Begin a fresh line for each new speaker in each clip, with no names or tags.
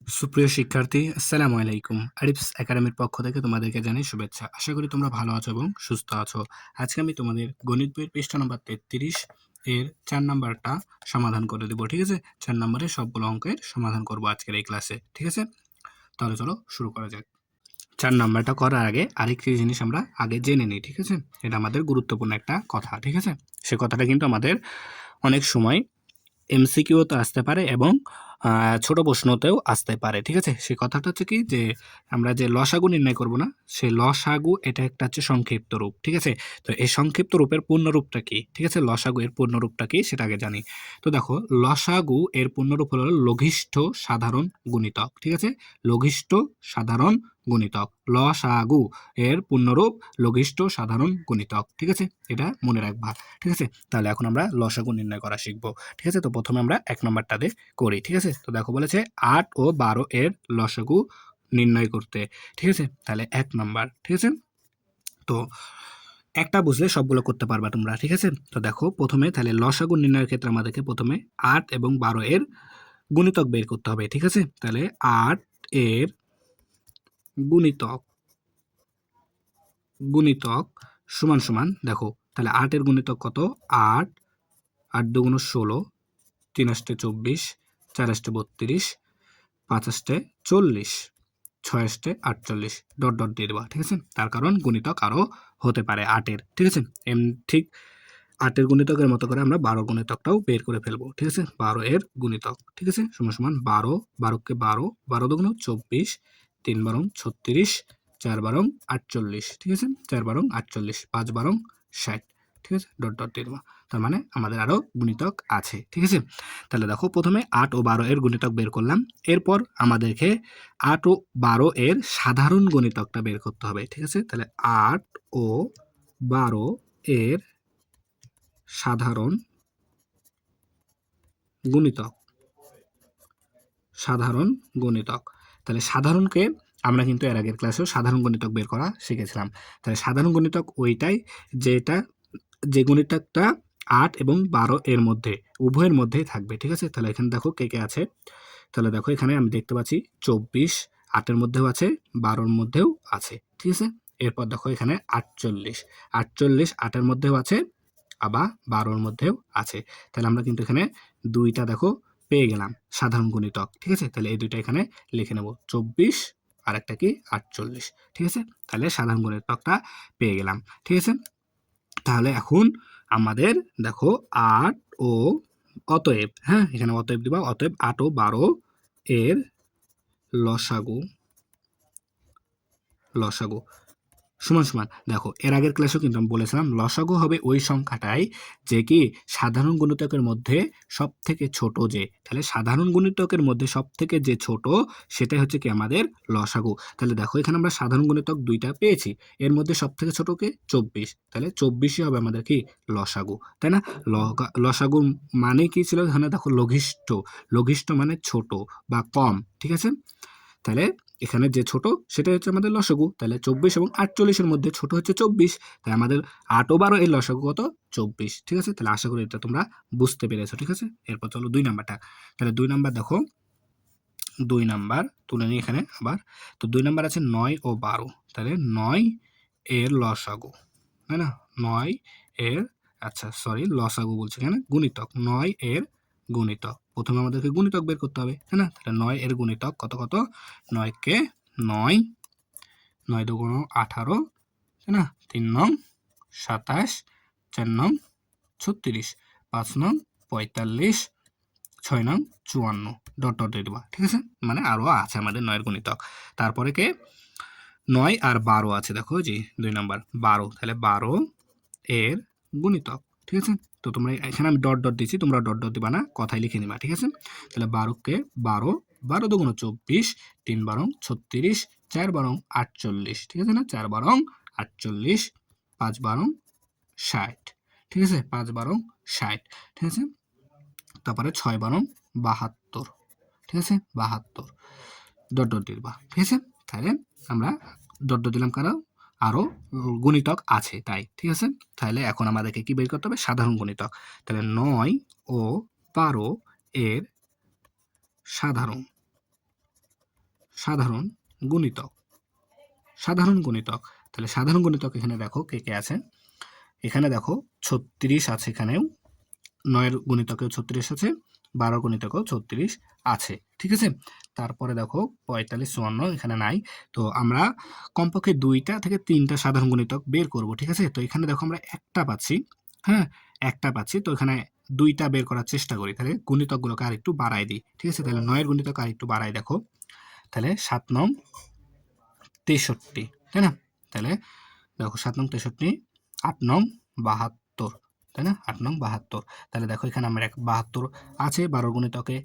সুপ্রিয় শিক্ষার্থী, আসসালামু আলাইকুম। আরিফস একাডেমির পক্ষ থেকে তোমাদেরকে জানাই শুভেচ্ছা। আশা করি তোমরা ভালো আছো এবং সুস্থ আছো। আজকে আমি তোমাদের গণিত বইয়ের পৃষ্ঠা নাম্বার 33 এর 4 নাম্বারটা সমাধান করে দেব। ঠিক আছে? 4 নাম্বারের সবগুলো অঙ্কের সমাধান করব আজকের এই ক্লাসে। ঠিক আছে? তাহলে চলো শুরু করা যাক। 4 নাম্বারটা করার আগে আরেকটি জিনিস আমরা আগে জেনে নিই। ঠিক আছে? এটা আমাদের গুরুত্বপূর্ণ একটা কথা। ঠিক আছে? সে কথাটা কিন্তু আমাদের অনেক সময় এমসিকিউতে আসতে পারে এবং ছোট প্রশ্নতেও আসতে পারে। ঠিক আছে? সেই কথাটা হচ্ছে কি যে আমরা যে লসাগু নির্ণয় করব না, সেই লসাগু এটা একটা হচ্ছে সংক্ষিপ্ত রূপ। ঠিক আছে? তো এই সংক্ষিপ্ত রূপের পূর্ণরূপটা কি? ঠিক আছে? লসাগু এর পূর্ণরূপটা কি সেটা আগে জানি। তো দেখো লসাগু এর পূর্ণরূপ হলো লঘিষ্ঠ সাধারণ গুণিতক। ঠিক আছে? লঘিষ্ঠ সাধারণ গুণিতক। লসাগু এর পূর্ণরূপ লঘিষ্ঠ সাধারণ গুণিতক। ঠিক আছে? এটা মনে রাখবা। ঠিক আছে? তাহলে এখন আমরা লসাগু নির্ণয় করা শিখব। ঠিক আছে? তো প্রথমে আমরা 1 নাম্বারটাতে করি। ঠিক আছে? তো দেখো বলেছে 8 ও 12 এর লসাগু নির্ণয় করতে। ঠিক আছে? তাহলে 1 নাম্বার। ঠিক আছে? তো একটা বুঝলে সবগুলো করতে পারবা তোমরা। ঠিক আছে? তো দেখো প্রথমে তাহলে লসাগু নির্ণয়ের ক্ষেত্রে আমাদেরকে প্রথমে 8 এবং 12 এর গুণিতক বের করতে হবে। ঠিক আছে? তাহলে 8 এর গুণিতক গুণিতক সমান সমান দেখো তাহলে 8 এর গুণিতক কত? 8 8 দুগুণ 16 3 আষ্টে 24 4 আষ্টে 32 5 আষ্টে 40 6 আষ্টে 48 ডট ডট দিয়ে দেবা। ঠিক আছে? তার কারণ গুণিতক আরও হতে পারে 8 এর। ঠিক আছে? ঠিক 8 এর গুণিতকের মতো করে আমরা 12 গুণিতকটাও বের করে ফেলবো। ঠিক আছে? 12 এর গুণিতক। ঠিক আছে? সমান সমান 12 12 কে 12 12 দুগুণ 24 3 বারং 36 4 বারং 48। ঠিক আছে? 4 বারং 48 5 বারং 60। ঠিক আছে? ডট ডট দিয়ে দেবা। তার মানে আমাদের আরও গুণিতক আছে। ঠিক আছে? তাহলে দেখো প্রথমে 8 ও 12 এর গুণিতক বের করলাম। এরপর আমাদেরকে 8 ও 12 এর সাধারণ গুণিতকটা বের করতে হবে। ঠিক আছে? তাহলে 8 ও 12 এর সাধারণ গুণিতক সাধারণ গুণিতক তাহলে সাধারণকে আমরা কিন্তু এর আগের ক্লাসেও সাধারণ গুণিতক বের করা শিখেছিলাম। তাহলে সাধারণ গুণিতক ওইটাই যে গুণিতকটা 8 এবং 12 এর মধ্যে উভয়ের মধ্যেই থাকবে। ঠিক আছে? তাহলে এখানে দেখো কে কে আছে। তাহলে দেখো এখানে আমি দেখতে পাচ্ছি 24 8 এর মধ্যেও আছে 12 এর মধ্যেও আছে। ঠিক আছে? এরপর দেখো এখানে 48 48 8 এর মধ্যেও আছে আবার 12 এর মধ্যেও আছে। তাহলে আমরা কিন্তু এখানে দুইটা দেখো পেয়ে গেলাম সাধারণ গুণিতক। ঠিক আছে? তাহলে এই দুইটা এখানে লিখে নেব 24 আর একটা কি 48। ঠিক আছে? তাহলে সাধারণ গুণিতকটা পেয়ে গেলাম। ঠিক আছে? তাহলে এখন আমাদের দেখো 8 ও অতএব হ্যাঁ এখানে অতএব দিবা অতএব 8 ও 12 এর লসাগু লসাগু সমান সমান দেখো এর আগের ক্লাসেও কিন্তু আমি বলেছিলাম লসাগু হবে ওই সংখ্যাটাই যে কি সাধারণ গুণিতকের মধ্যে সব থেকে ছোট যে তাহলে সাধারণ গুণিতকের মধ্যে সব থেকে যে ছোট সেটাই হচ্ছে কি আমাদের লসাগু। তাহলে দেখো এখানে আমরা সাধারণ গুণিতক দুইটা পেয়েছি এর মধ্যে সব থেকে ছোট কে 24 তাহলে 24ই হবে আমাদের কি লসাগু তাই না? লসাগু মানে কি ছিল এখানে দেখো লঘিষ্ঠ লঘিষ্ঠ মানে ছোট বা কম। ঠিক আছে? তাহলে এখানে যে ছোট সেটা হচ্ছে আমাদের লসাগু। তাহলে 24 এবং 48 এর মধ্যে ছোট হচ্ছে 24। তাই আমাদের 8 ও 12 এর লসাগু কত? 24। ঠিক আছে? তাহলে আশা করি এটা তোমরা বুঝতে পেরেছো। ঠিক আছে? এরপর চলো 2 নাম্বারটা। তাহলে 2 নাম্বার দেখো 2 নাম্বার তুলে নিই এখানে আবার। তো 2 নাম্বার আছে 9 ও 12। তাহলে 9 এর লসাগু। তাই না? 9 এর আচ্ছা সরি লসাগু বলছি এখানে গুণিতক। 9 এর গুণিতক। প্রথমে আমাদেরকে গুণিতক বের করতে হবে। তাই না? তাহলে 9 এর গুণিতক কত কত? 9 কে 9 9 দুগুণ 18 তাই না? 3 নং 27 4 নং 36 5 নং 45 6 নং 54 ডট ডট দিয়ে দেবা। ঠিক আছে? মানে আরও আছে আমাদের 9 এর গুণিতক। তারপরে কে 9 আর 12 আছে দেখো জি 2 নাম্বার 12 তাহলে 12 এর গুণিতক। ঠিক আছে? তো তোমরা এখানে আমি ডট ডট দিচ্ছি তোমরা ডট ডট দিবা না কথাই লিখে নিবা। ঠিক আছে? তাহলে 12 কে 12 12 দুগুণ 24 3 বারং 36 4 বারং 48। ঠিক আছে না? 4 বারং 48 5 বারং 60। ঠিক আছে? 5 বারং 60। ঠিক আছে? তারপরে 6 বারং 72। ঠিক আছে? 72 ডট ডট দিবা। ঠিক আছে? তাহলে আমরা ডট ডট দিলাম কারণ আরও গুণিতক আছে তাই। ঠিক আছে? তাহলে এখন আমাদেরকে কি বের করতে হবে? সাধারণ গুণিতক। তাহলে 9 ও 12 এর সাধারণ সাধারণ গুণিতক। সাধারণ গুণিতক, তাহলে সাধারণ গুণিতক এখানে দেখো কে কে আছে। এখানে দেখো 36 আছে, এখানেও 9 গুণিতকেও 36 আছে, 12 গুণিতকেও 36 আছে, ঠিক আছে। তারপরে দেখো 45, 54 এখানে নাই। তো আমরা কমপক্ষে 2টা থেকে 3টা সাধারণ গুণিতক বের করব, ঠিক আছে। তো এখানে দেখো আমরা একটা পাচ্ছি, হ্যাঁ একটা পাচ্ছি। তো এখানে 2টা বের করার চেষ্টা করি, তাহলে গুণিতকগুলোকে আরেকটু বাড়াই দিই, ঠিক আছে। তাহলে 9 এর গুণিতক আরেকটু বাড়াই, দেখো তাহলে 7 9 63, তাই না। তাহলে দেখো 7 9 63, 8 9 72, তাই না, 8 9 72। তাহলে দেখো এখানে আমরা 72 আছে 12 গুণিতকে,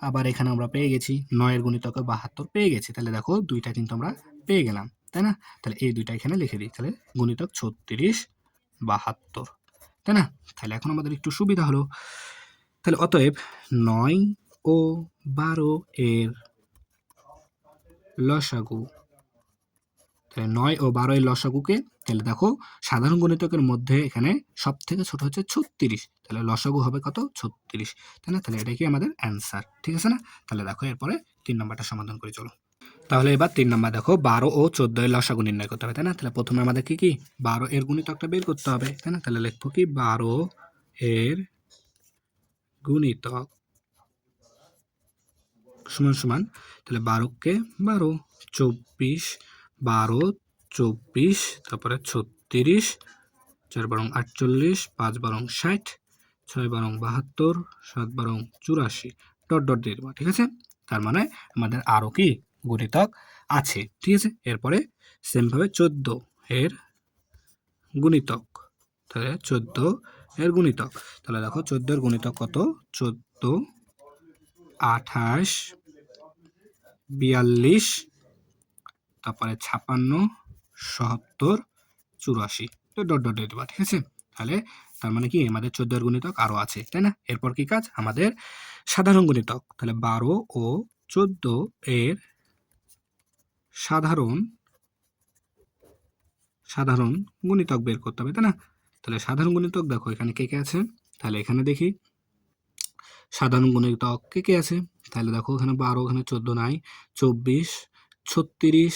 আবার এখানে আমরা পেয়ে গেছি 9 এর গুণিতকে 72 পেয়ে গেছি। তাহলে দেখো 2টা কিন্তু আমরা পেয়ে গেলাম, তাই না। তাহলে এই 2টা এখানে লিখে দিই, তাহলে গুণিতক 36 72, তাই না। তাহলে এখন আমাদের একটু সুবিধা হলো। তাহলে অতএব 9 ও 12 এর লসাগু, তাহলে 9 ও 12 এর লসাগুকে, তাহলে দেখো সাধারণ গুণিতকের মধ্যে এখানে সব থেকে ছোট হচ্ছে 36, তাহলে লসাগু হবে কত 36, তাই না। তাহলে এটাই কি আমাদের অ্যান্সার, ঠিক আছে না। তাহলে দেখো এরপরে 3 নম্বরটা সমাধান করে চলো। তাহলে এবার 3 নম্বর দেখো 12 ও 14 এর লসাগু নির্ণয় করতে হবে, তাই না। তাহলে প্রথমে আমাদের কি 12 এর গুণিতকটা বের করতে হবে, তাই না। তাহলে লিখবো কি 12 এর গুণিতক সমান সমান, তাহলে 12 কে 12, 24, 12 24, তারপরে 36, 4 12 48, 5 12 60, 6 12 72, 7 12 84, ডট ডট দিয়ে দেবো, ঠিক আছে। তার মানে আমাদের আরও কি গুণিতক আছে, ঠিক আছে। এরপরে সেমভাবে 14 এর গুণিতক, তাহলে 14 এর গুণিতক, তাহলে দেখো 14 এর গুণিতক কত, 14 28 42, তারপরে 56 77 84, তো ডট ডট দিয়ে দেবা, ঠিক আছে। তাহলে তার মানে কি আমাদের 14 এর গুণিতক আরও আছে, তাই না। এরপর কি কাজ আমাদের সাধারণ গুণিতক, তাহলে 12 ও 14 এর সাধারণ সাধারণ গুণিতক বের করতে হবে, তাই না। তাহলে সাধারণ গুণিতক দেখো এখানে কে কে আছে, তাহলে এখানে দেখি সাধারণ গুণিতক কে কে আছে। তাহলে দেখো এখানে 12, এখানে 14 নাই, 24 36,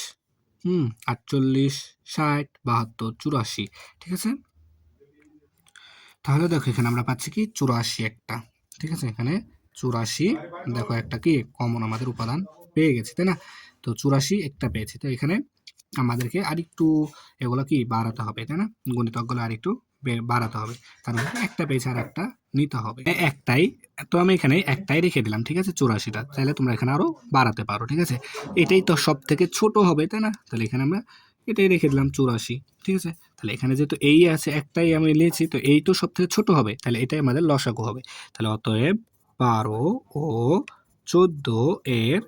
48 60 72 84, ঠিক আছে। তাহলে দেখো এখানে আমরা পাচ্ছি কি 84 একটা, ঠিক আছে। এখানে 84 দেখো একটা কি কমন আমাদের উপাদান পেয়ে গেছে, তাই না। তো 84 একটা পেয়েছি, তো এখানে আমাদেরকে আরেকটু এগুলো কি বাড়াতে হবে, তাই না। গুণিতকগুলো আরেকটু বাড়াতে হবে, কারণ একটা পেয়েছে আর একটা নিতে হবে, একটাই। তো আমি এখানে একটাই রেখে দিলাম, ঠিক আছে 84টা। তাহলে তোমরা এখানে আরো বাড়াতে পারো, ঠিক আছে। এটাই তো সব থেকে ছোট হবে, তাই না। তাহলে এখানে আমরা এটাই রেখে দিলাম 84, ঠিক আছে। তাহলে এখানে যেহেতু এই আছে একটাই আমি নিয়েছি, তো এই তো সব থেকে ছোট হবে, তাহলে এটাই আমাদের লসাগু হবে। তাহলে অতএব 12 ও 14 এর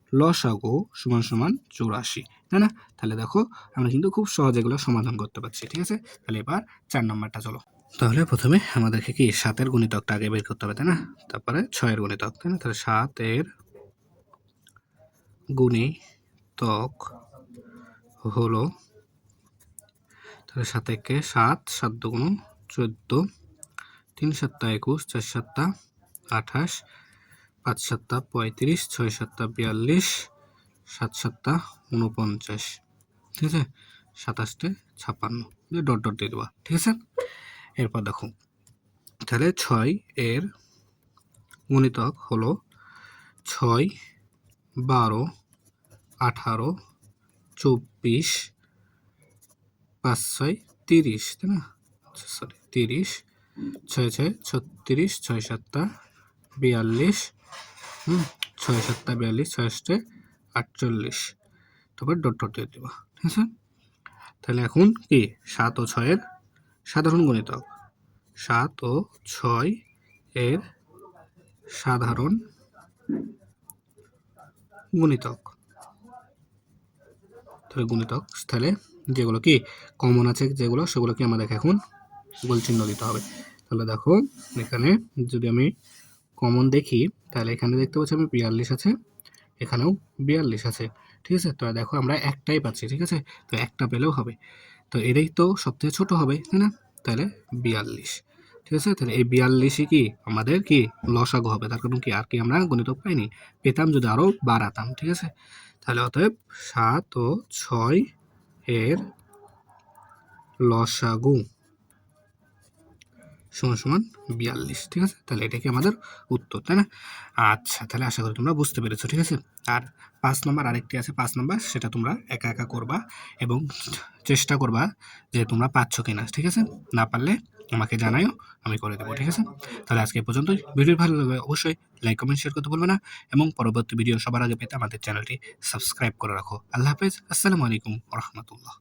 লসাগু সমান সমান 84, তাই না। তাহলে দেখো আমরা কিন্তু খুব সহজে এগুলো সমাধান করতে পারছি, ঠিক আছে। তাহলে এবার 4 নম্বরটা চলো। তাহলে প্রথমে আমাদেরকে কি 7 এর গুণিতকটা আগে বের করতে হবে, তাই না। তারপরে 6 এর গুণিতক, তাই না। তাহলে 7 এর গুণিতক হলো, তাহলে 7 একে 7, 7 দুগুণ 14, 3 7 21, 4 7 28, 5 7 35, 6 7 42, 7 7 49, ঠিক আছে। 27 56 ডট ডট দিয়ে দেওয়া, ঠিক আছে। এরপর দেখো তাহলে 6 এর গুণিতক হলো 6 12 18 24, 5 6 30, তাই না। সরি 30, 6 6 36, 6 7 42, 6 7 42, 6 48, তারপর ডট ডট দিয়ে দেবা, ঠিক আছে। তাহলে এখন কি 7 ও 6 এর সাধারণ গুণিতক, 7 ও 6 এর সাধারণ গুণিতক, তাহলে গুণিতক তাহলে যেগুলো কি কমন আছে যেগুলো সেগুলোকে আমাদের এখন গোল চিহ্ন দিতে হবে। তাহলে দেখো এখানে যদি আমি কমন দেখি, তাহলে এখানে দেখতে পাচ্ছি আমি 42 আছে, এখানেও 42 আছে, ঠিক আছে। তো দেখো আমরা একটাই পাচ্ছি, ঠিক আছে। তো একটা পেলেও হবে, তো এটাই তো সবথেকে ছোট হবে, তাই না। তাহলে 42, ঠিক আছে? তাহলে এই 42ই কি আমাদের কি লসাগু হবে। তার কারণ কি আর কি আমরা গুণিতক পাইনি। পেতাম যদি আরো বাড়াতাম। ঠিক আছে? তাহলে অতএব 7 ও 6 এর লসাগু সমান 42। ঠিক আছে? তাহলে এটা কি আমাদের উত্তর, তাই না? আচ্ছা, তাহলে আশা করি তোমরা বুঝতে পেরেছো। ঠিক আছে? আর 5 নাম্বার আরেকটি আছে, 5 নাম্বার সেটা তোমরা একা একা করবা এবং চেষ্টা করবা যে তোমরা পারছো কিনা। ঠিক আছে? না পারলে আমাকে জানাইও, আমি করে দেবো। ঠিক আছে? তাহলে আজকে এই পর্যন্তই। ভিডিও ভালো লাগলে অবশ্যই লাইক, কমেন্ট, শেয়ার করতে ভুলবে না এবং পরবর্তী ভিডিও সবার আগে পেতে আমাদের চ্যানেলটি সাবস্ক্রাইব করে রাখো। আল্লাহ হাফেজ। আসসালামু আলাইকুম ওয়া রাহমাতুল্লাহ।